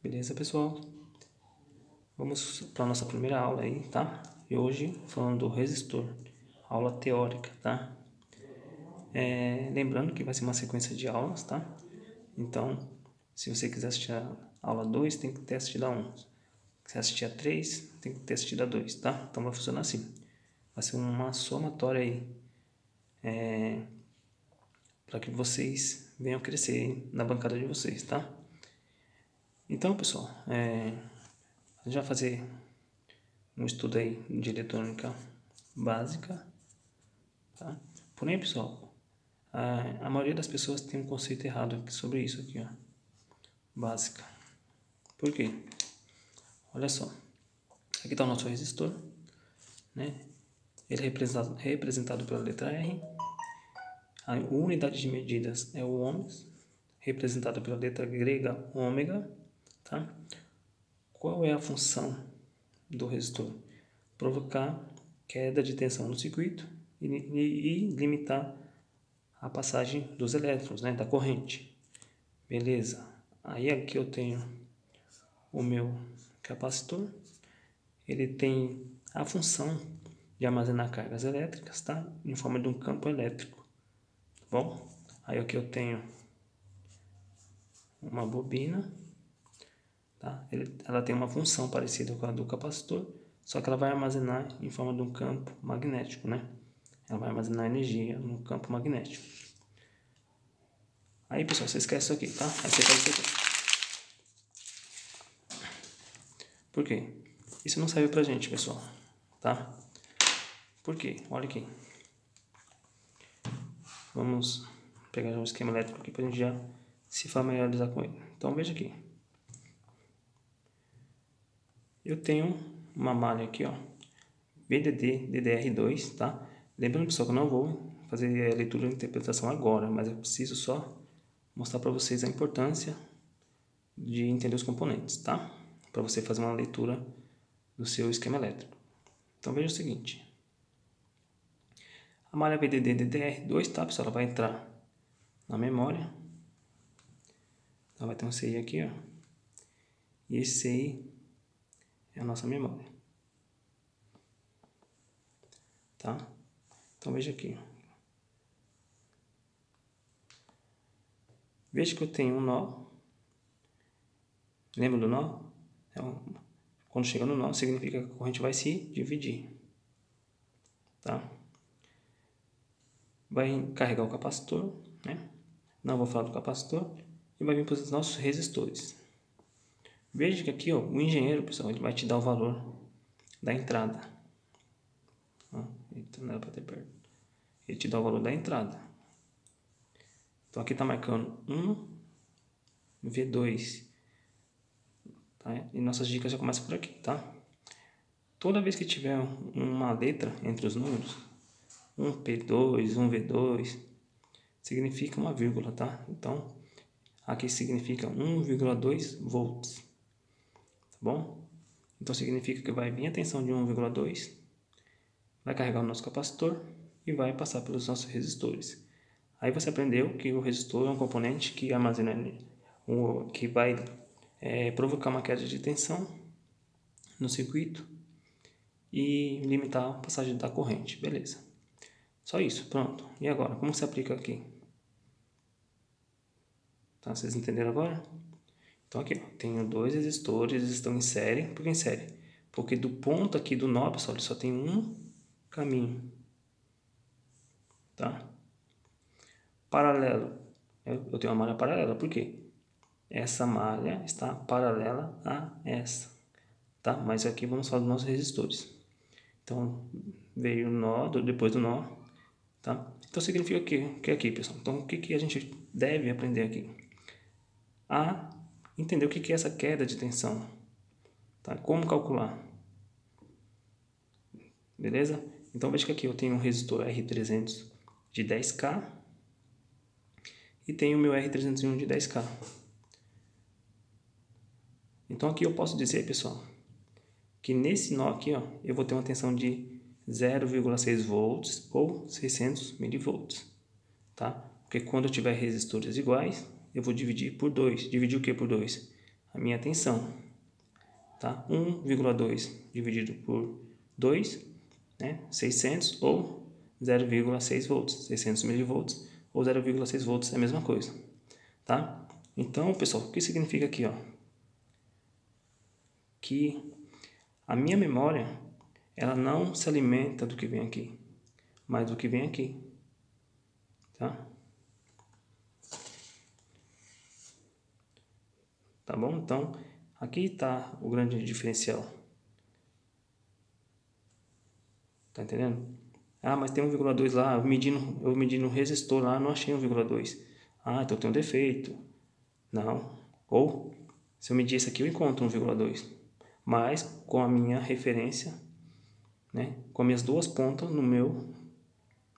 Beleza, pessoal? Vamos para a nossa primeira aula aí, tá? E hoje falando do resistor, aula teórica, tá? Lembrando que vai ser uma sequência de aulas, tá? Então, se você quiser assistir a aula 2, tem que ter assistido a 1. Se assistir a 3, tem que ter assistido a 2, tá? Então vai funcionar assim. Vai ser uma somatória aí, para que vocês venham crescer aí na bancada de vocês, tá? Então, pessoal, a gente vai fazer um estudo aí de eletrônica básica, tá? Porém, pessoal, a maioria das pessoas tem um conceito errado sobre isso aqui, ó, básica. Por quê? Olha só, aqui está o nosso resistor, né? Ele é representado pela letra R. A unidade de medidas é o ohms, representado pela letra grega ômega, tá? Qual é a função do resistor? Provocar queda de tensão no circuito e limitar a passagem dos elétrons, né, da corrente. Beleza? Aí aqui eu tenho o meu capacitor. Ele tem a função de armazenar cargas elétricas, tá? Em forma de um campo elétrico. Tá bom? Aí aqui eu tenho uma bobina, tá? Ela tem uma função parecida com a do capacitor, só que ela vai armazenar em forma de um campo magnético, né? Ela vai armazenar energia no campo magnético. Aí, pessoal, você esquece isso aqui, tá? Aí você faz isso aqui. Por quê? Isso não serve pra gente, pessoal, tá? Por quê? Olha aqui. Vamos pegar um esquema elétrico aqui pra gente já se familiarizar com ele. Então, veja aqui. Eu tenho uma malha aqui, ó, VDD DDR2, tá? Lembrando, pessoal, que eu não vou fazer a leitura e interpretação agora, mas eu preciso só mostrar para vocês a importância de entender os componentes, tá? Para você fazer uma leitura do seu esquema elétrico. Então, veja o seguinte. A malha VDD DDR2, tá, pessoal? Ela vai entrar na memória. Ela vai ter um CI aqui, ó. E esse CI é a nossa memória. Tá? Então, veja aqui. Veja que eu tenho um nó. Lembra do nó? Quando chega no nó, significa que a corrente vai se dividir. Tá? Vai carregar o capacitor, né? Não vou falar do capacitor. E vai vir para os nossos resistores. Veja que aqui, ó, o engenheiro, pessoal, ele vai te dar o valor da entrada. Não era para ter perto. Ele te dá o valor da entrada. Então aqui está marcando 1 V2. Tá? E nossas dicas já começam por aqui, tá? Toda vez que tiver uma letra entre os números, 1P2, 1V2, significa uma vírgula, tá? Então, aqui significa 1,2 volts, tá bom? Então, significa que vai vir a tensão de 1,2, vai carregar o nosso capacitor e vai passar pelos nossos resistores. Aí você aprendeu que o resistor é um componente que armazena, que vai provocar uma queda de tensão no circuito e limitar a passagem da corrente, beleza? Só isso, pronto. E agora, como se aplica aqui? Tá, vocês entenderam agora? Então aqui, ó, tenho dois resistores, eles estão em série. Por que em série? Porque do ponto aqui do nó, pessoal, ele só tem um caminho. Tá? Paralelo. Eu tenho uma malha paralela, por quê? Essa malha está paralela a essa. Tá? Mas aqui vamos falar dos nossos resistores. Então, veio o nó, depois do nó. Tá? Então, significa que aqui, pessoal. Então, o que a gente deve aprender aqui? A entender o que é essa queda de tensão. Tá? Como calcular. Beleza? Então, veja que aqui eu tenho um resistor R300 de 10K e tenho o meu R301 de 10K. Então, aqui eu posso dizer, pessoal, que nesse nó aqui, ó, eu vou ter uma tensão de 0,6 volts ou 600 milivolts, tá? Porque quando eu tiver resistores iguais, eu vou dividir por 2. Dividir o que por 2? a minha tensão, tá? 1,2 dividido por 2, né? 600 ou 0,6 volts, 600 milivolts ou 0,6 volts é a mesma coisa, tá? Então, pessoal, o que significa aqui, ó? Que a minha memória, ela não se alimenta do que vem aqui, mas do que vem aqui, tá? Tá bom? Então, aqui está o grande diferencial. Tá entendendo? Ah, mas tem 1,2 lá, eu medi no resistor lá, não achei 1,2. Ah, então tem um defeito. Não. Ou, se eu medir esse aqui, eu encontro 1,2. Mas, com a minha referência, né, com as minhas duas pontas no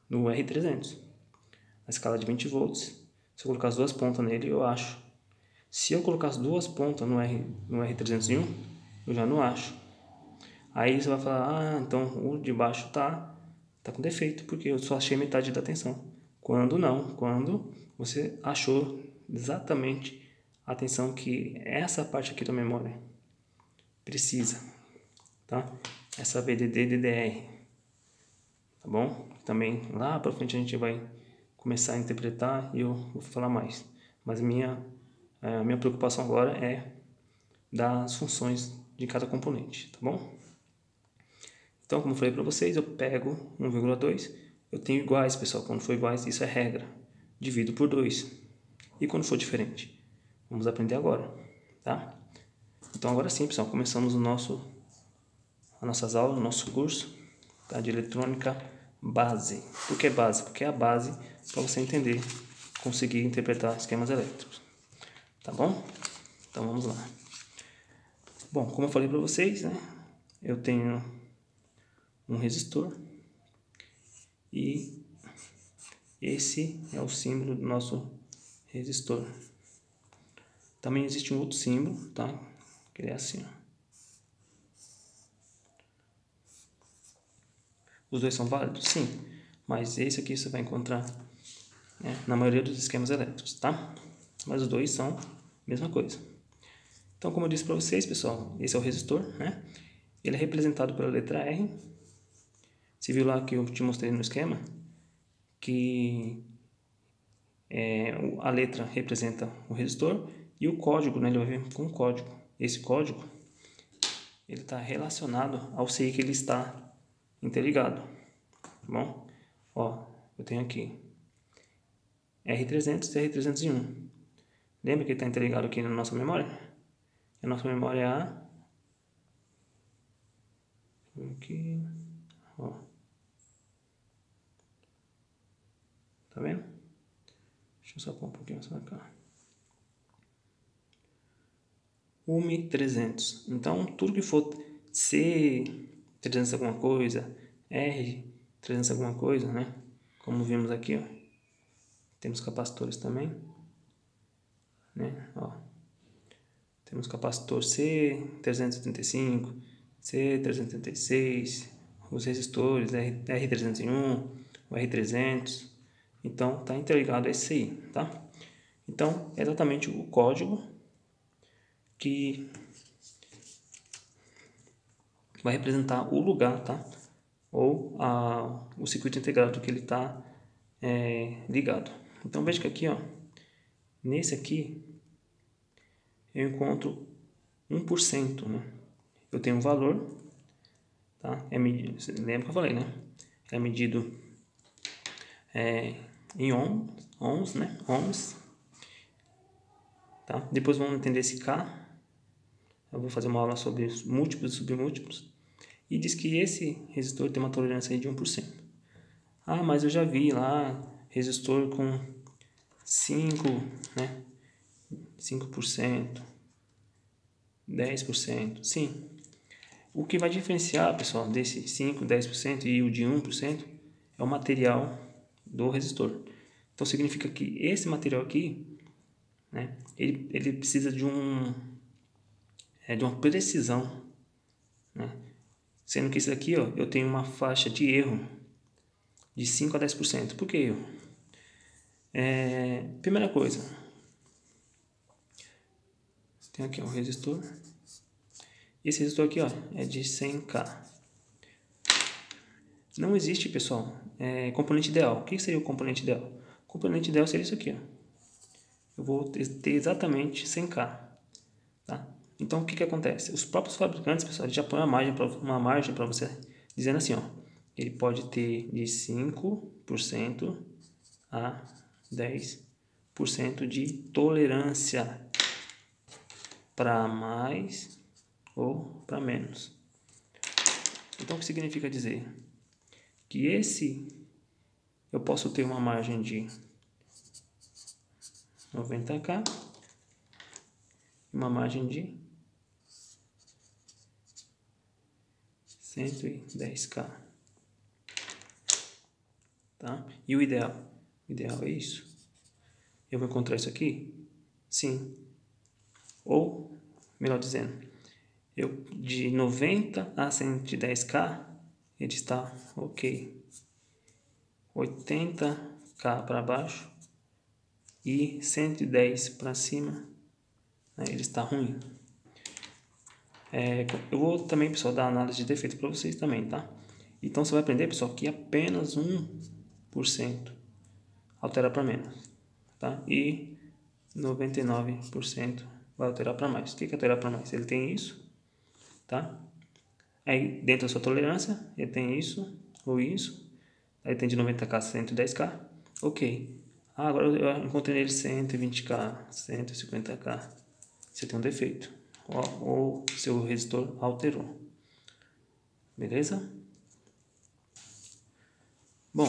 R300. A escala de 20 volts. Se eu colocar as duas pontas nele, eu acho. Se eu colocar as duas pontas no R301, eu já não acho. Aí você vai falar, ah, então o de baixo tá com defeito, porque eu só achei metade da tensão. Quando não, quando você achou exatamente a tensão que essa parte aqui da memória precisa, tá? Essa VDD-DDR, tá bom? Também lá para frente a gente vai começar a interpretar e eu vou falar mais. Mas a minha preocupação agora é das funções de cada componente, tá bom? Então, como eu falei para vocês, eu pego 1,2, eu tenho iguais, pessoal. Quando for iguais, isso é regra. Divido por 2. E quando for diferente? Vamos aprender agora, tá? Então, agora sim, pessoal, começamos as nossas aulas, o nosso curso, tá? De eletrônica base. Por que base? Porque é a base para você entender, conseguir interpretar esquemas elétricos, tá bom? Então, vamos lá. Bom, como eu falei para vocês, né? Eu tenho um resistor e esse é o símbolo do nosso resistor. Também existe um outro símbolo, tá? Que é assim, ó. Os dois são válidos? Sim, mas esse aqui você vai encontrar, né, na maioria dos esquemas elétricos, tá? Mas os dois são a mesma coisa. Então, como eu disse para vocês, pessoal, esse é o resistor, né? Ele é representado pela letra R. Você viu lá que eu te mostrei no esquema que a letra representa o resistor e o código, né, ele vai vir com um código. Esse código ele está relacionado ao CI que ele está interligado, tá bom? Ó, eu tenho aqui R300 e R301. Lembra que ele está interligado aqui na nossa memória? A nossa memória é a... aqui, ó. Tá vendo? Deixa eu só pôr um pouquinho mais pra cá. UMI300. Então, tudo que for C300 alguma coisa, R300 alguma coisa, né? Como vimos aqui, ó. Temos capacitores também, né? Ó. Temos capacitor C375, C376, os resistores R301, o R300. Então, tá interligado a esse aí, tá? Então, é exatamente o código que vai representar o lugar, tá? Ou o circuito integrado que ele está ligado. Então veja que aqui, ó, nesse aqui eu encontro 1%, né? Eu tenho um valor, tá? Lembra que eu falei, né? É medido em ohms, né? Ohms, tá? Depois vamos entender esse K. Eu vou fazer uma aula sobre múltiplos e submúltiplos. E diz que esse resistor tem uma tolerância de 1%. Ah, mas eu já vi lá resistor com 5, né? 5%, 10%. Sim. O que vai diferenciar, pessoal, desse 5, 10% e o de 1% é o material do resistor. Então significa que esse material aqui, né, ele precisa de uma precisão, né? Sendo que esse aqui, ó, eu tenho uma faixa de erro de 5 a 10%. Por que erro? Primeira coisa, Tem aqui o resistor. Esse resistor aqui, ó, é de 100K. Não existe, pessoal, componente ideal. O que seria o componente ideal? O componente ideal seria isso aqui, ó. Eu vou ter exatamente 100K, tá? Então, o que acontece? Os próprios fabricantes, pessoal, eles já põem uma margem para você, dizendo assim, ó, ele pode ter de 5% a 10% de tolerância para mais ou para menos. Então, o que significa dizer? Que eu posso ter uma margem de 90K e uma margem de 110K, tá? E o ideal? O ideal é isso. Eu vou encontrar isso aqui? Sim. Ou, melhor dizendo, de 90 a 110K, ele está ok. 80K para baixo e 110 para cima, né, ele está ruim. Eu vou também, pessoal, dar análise de defeito para vocês também, tá? Então você vai aprender, pessoal, que apenas 1% altera para menos, tá? E 99% vai alterar para mais. O que é alterar para mais? Ele tem isso, tá? Aí dentro da sua tolerância, ele tem isso ou isso. Aí tem de 90K a 110K. Ok. Agora eu encontrei nele 120K, 150K. Você tem um defeito. Ou seu resistor alterou. Beleza? Bom,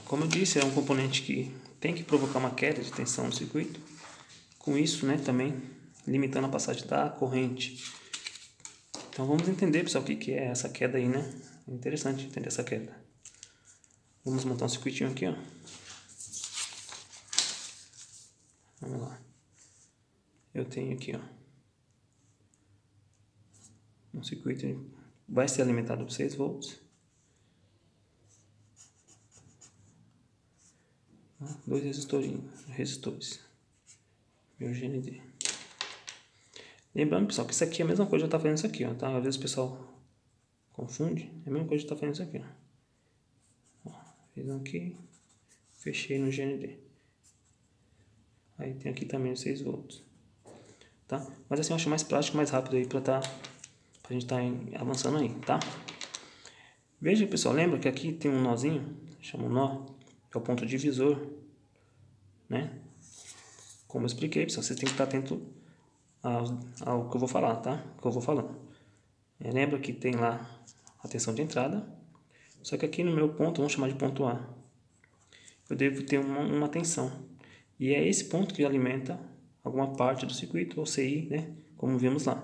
como eu disse, é um componente que tem que provocar uma queda de tensão no circuito. Com isso, né, também limitando a passagem da corrente. Então vamos entender, pessoal, o que é essa queda aí, né? É interessante entender essa queda. Vamos montar um circuitinho aqui, ó. Vamos lá. Eu tenho aqui, ó, um circuito, vai ser alimentado por 6 volts. Dois resistores. Meu GND. Lembrando, pessoal, que isso aqui é a mesma coisa que eu estou fazendo isso aqui, ó, tá? Às vezes o pessoal confunde. É a mesma coisa que eu estou fazendo isso aqui, ó. Fiz um aqui, fechei no GND. Aí tem aqui também os 6 volts. Tá? Mas assim eu acho mais prático, mais rápido aí pra gente tá avançando aí, tá? Veja, pessoal, lembra que aqui tem um nozinho, chama um nó, que é o ponto divisor, né? Como eu expliquei, pessoal, vocês têm que estar atento ao que eu vou falar, tá? O que eu vou falando. Lembra que tem lá a tensão de entrada, só que aqui no meu ponto, vamos chamar de ponto A, eu devo ter uma tensão. E é esse ponto que alimenta alguma parte do circuito, ou CI, né? Como vimos lá.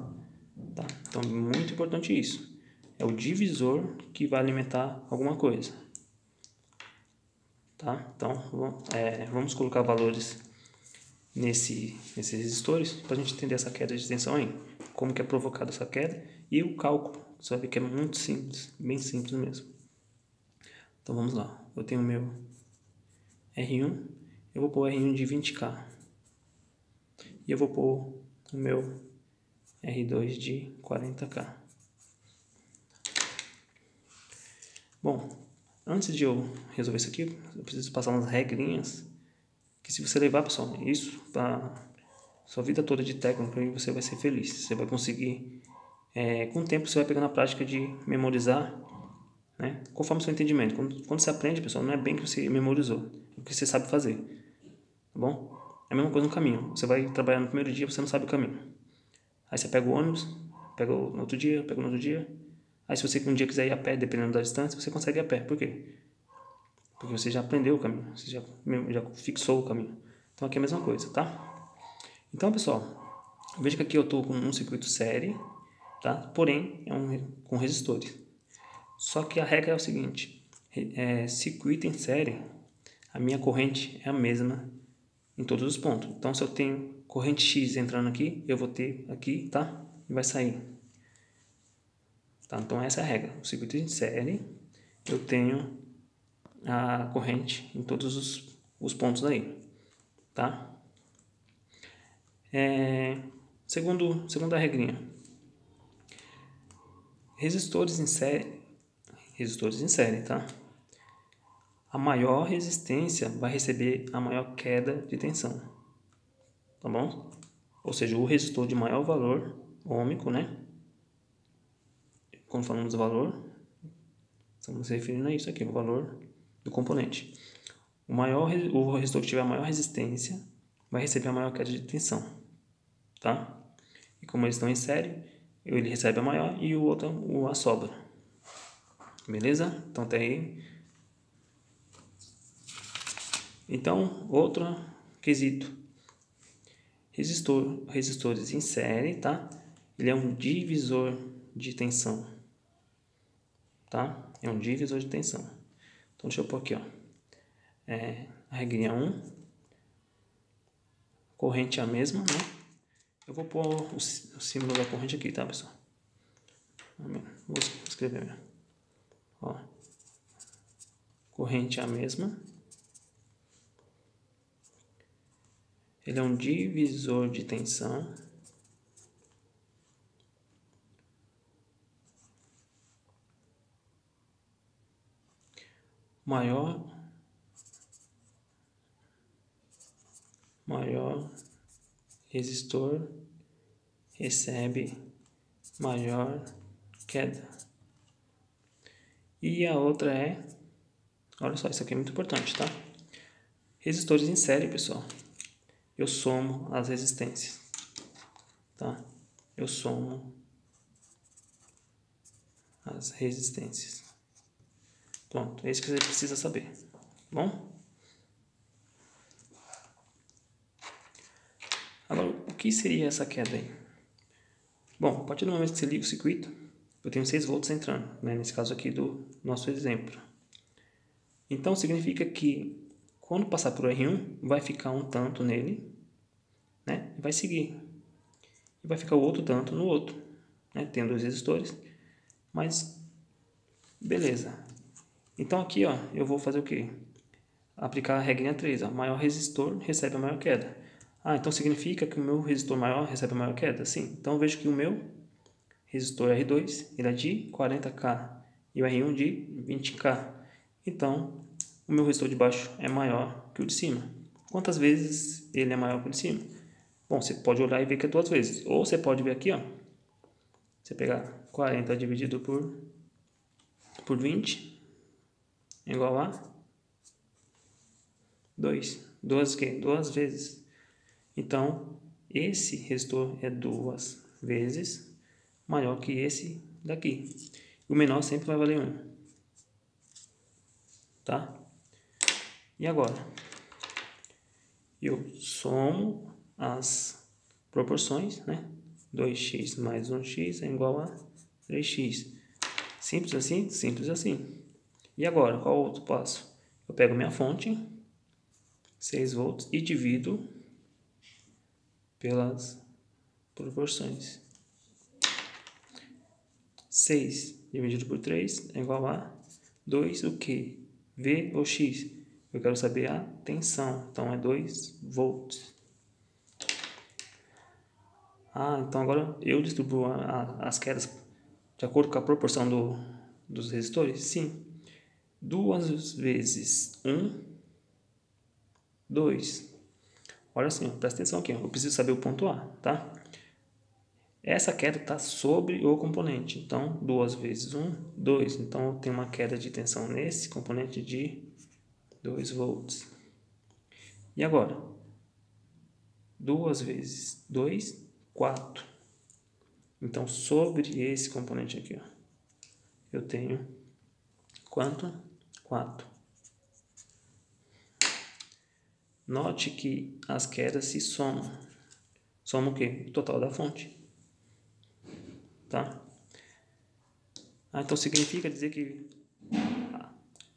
Tá? Então, muito importante isso. É o divisor que vai alimentar alguma coisa. Tá? Então, vamos colocar valores nesses resistores para a gente entender essa queda de tensão aí. Como que é provocada essa queda e o cálculo. Você vai ver que é muito simples, bem simples mesmo. Então, vamos lá. Eu tenho o meu R1, eu vou pôr R1 de 20K. E eu vou pôr o meu R2 de 40K. Bom, antes de eu resolver isso aqui, eu preciso passar umas regrinhas que, se você levar, pessoal, isso para sua vida toda de técnico, aí você vai ser feliz. Você vai conseguir, com o tempo você vai pegando a prática de memorizar, né? Conforme o seu entendimento. Quando você aprende, pessoal, não é bem que você memorizou, é o que você sabe fazer, tá bom? É a mesma coisa no caminho. Você vai trabalhar no primeiro dia, você não sabe o caminho. Aí você pega o ônibus, pega no outro dia, pega no outro dia. Aí se você um dia quiser ir a pé, dependendo da distância, você consegue ir a pé. Por quê? Porque você já aprendeu o caminho, você já fixou o caminho. Então aqui é a mesma coisa, tá? Então, pessoal, veja que aqui eu estou com um circuito série, tá? Porém, com resistores. Só que a regra é o seguinte, circuito em série, a minha corrente é a mesma em todos os pontos. Então, se eu tenho corrente X entrando aqui, eu vou ter aqui, tá? E vai sair. Tá? Então, essa é a regra. O circuito em série, eu tenho a corrente em todos os pontos aí, tá? segunda regrinha. Resistores em série, tá? A maior resistência vai receber a maior queda de tensão, tá bom? Ou seja, o resistor de maior valor ôhmico, né? Quando falamos do valor, estamos se referindo a isso aqui, o valor do componente. O resistor que tiver a maior resistência vai receber a maior queda de tensão, tá? E como eles estão em série, ele recebe a maior e o outro a sobra. Beleza? Então até aí. Então, outro quesito. Resistores em série, tá? Ele é um divisor de tensão, tá? É um divisor de tensão. Então deixa eu pôr aqui, ó. A regrinha 1. Corrente é a mesma, né? Eu vou pôr o símbolo da corrente aqui, tá, pessoal? Vou escrever mesmo. Ó. Corrente é a mesma. Ele é um divisor de tensão. Maior resistor recebe maior queda. E a outra olha só, isso aqui é muito importante, tá? Resistores em série, pessoal. Eu somo as resistências, tá? Eu somo as resistências. Pronto, é isso que você precisa saber, bom? Agora, o que seria essa queda aí? Bom, a partir do momento que você liga o circuito, eu tenho 6 volts entrando, né? Nesse caso aqui do nosso exemplo. Então, significa que quando passar por R1, vai ficar um tanto nele, né? E vai seguir. E vai ficar o outro tanto no outro, né? Tem 2 resistores, mas beleza. Então aqui, ó, eu vou fazer o quê? Aplicar a regrinha 3, ó. Maior resistor recebe a maior queda. Ah, então significa que o meu resistor maior recebe a maior queda? Sim. Então eu vejo que o meu resistor R2, ele é de 40K e o R1 de 20K. Então, o meu resistor de baixo é maior que o de cima. Quantas vezes ele é maior que o de cima? Bom, você pode olhar e ver que é 2 vezes. Ou você pode ver aqui, ó. Você pegar 40 dividido por 20 é igual a 2. 2 vezes. Então, esse resistor é 2 vezes maior que esse daqui. O menor sempre vai valer 1. Tá? E agora? Eu somo as proporções, né? 2x mais 1x é igual a 3x. Simples assim? Simples assim. E agora, qual outro passo? Eu pego minha fonte, 6 volts, e divido pelas proporções. 6 dividido por 3 é igual a 2 o quê? V ou X? Eu quero saber a tensão, então é 2 volts. Ah, então agora eu distribuo as quedas de acordo com a proporção dos resistores? Sim. 2 vezes 1, 2. Olha assim, presta atenção aqui, eu preciso saber o ponto A, tá? Essa queda está sobre o componente, então 2 vezes 1, 2. Então eu tenho uma queda de tensão nesse componente de 2 volts. E agora? 2 vezes 2, 4. Então sobre esse componente aqui, ó, eu tenho quanto? 4. Note que as quedas se somam. Soma o quê? O total da fonte. Tá? Então significa dizer que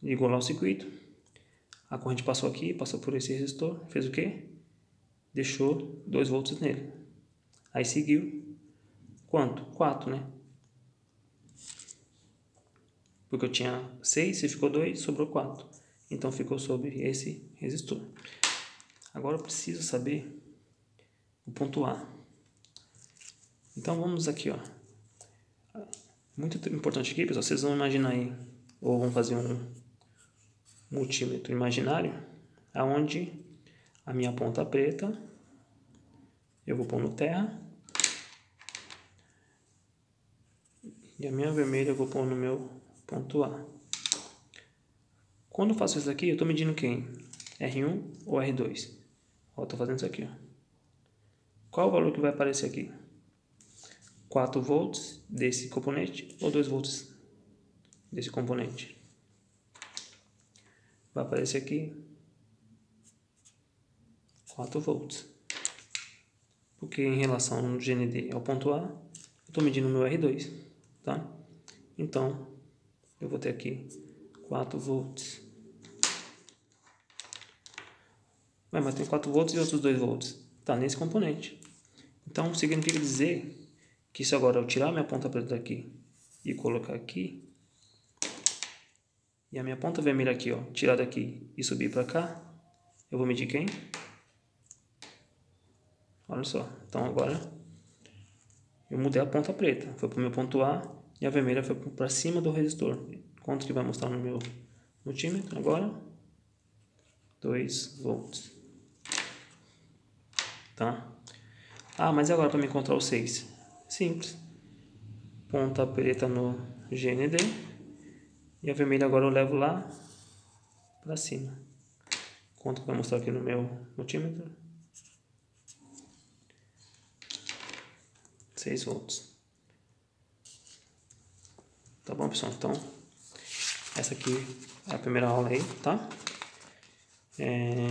ligou lá o circuito, a corrente passou aqui, passou por esse resistor, fez o quê? Deixou 2 volts nele. Aí seguiu quanto? 4, né? Porque eu tinha 6, se ficou 2, sobrou 4. Então ficou sobre esse resistor. Agora eu preciso saber o ponto A. Então vamos aqui, ó. Muito importante aqui, pessoal, vocês vão imaginar aí, ou vão fazer um multímetro imaginário, aonde a minha ponta preta eu vou pôr no terra e a minha vermelha eu vou pôr no meu ponto A. Quando eu faço isso aqui, eu estou medindo quem? R1 ou R2? Ó, estou fazendo isso aqui, ó. Qual o valor que vai aparecer aqui? 4 volts desse componente ou 2 volts desse componente? Vai aparecer aqui 4 volts. Porque em relação ao GND ao ponto A, eu estou medindo o meu R2, tá? Então, eu vou ter aqui 4 volts. Mas tem 4 volts e outros 2 volts. Tá nesse componente. Então, significa dizer que se agora eu tirar minha ponta preta daqui e colocar aqui, e a minha ponta vermelha aqui, ó, tirar daqui e subir para cá, eu vou medir quem? Olha só. Então agora eu mudei a ponta preta. Foi para o meu ponto A e a vermelha foi para cima do resistor. Quanto que vai mostrar no meu multímetro agora? 2 volts. Tá? Ah, mas e agora para me encontrar o 6? Simples. Ponta preta no GND. E a vermelha agora eu levo lá para cima. Quanto que vai mostrar aqui no meu multímetro? 6 volts. Tá bom, pessoal? Então, essa aqui é a primeira aula aí, tá? É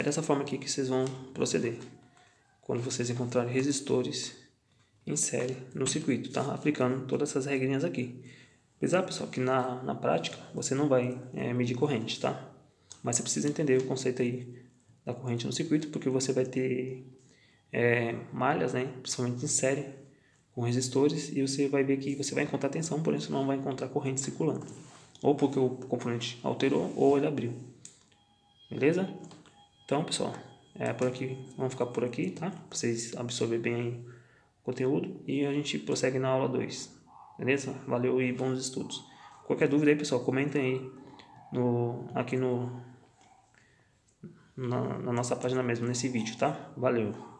dessa forma aqui que vocês vão proceder quando vocês encontrarem resistores em série no circuito, tá? Aplicando todas essas regrinhas aqui. Apesar, pessoal, que na prática você não vai medir corrente, tá? Mas você precisa entender o conceito aí da corrente no circuito, porque você vai ter malhas, né? Principalmente em série, com resistores, e você vai ver que você vai encontrar tensão, porém você não vai encontrar corrente circulando. Ou porque o componente alterou, ou ele abriu. Beleza? Então, pessoal, por aqui, vamos ficar por aqui, tá? Pra vocês absorverem bem aí o conteúdo e a gente prossegue na aula 2. Beleza? Valeu e bons estudos. Qualquer dúvida aí, pessoal, comentem aí aqui na nossa página mesmo, nesse vídeo, tá? Valeu!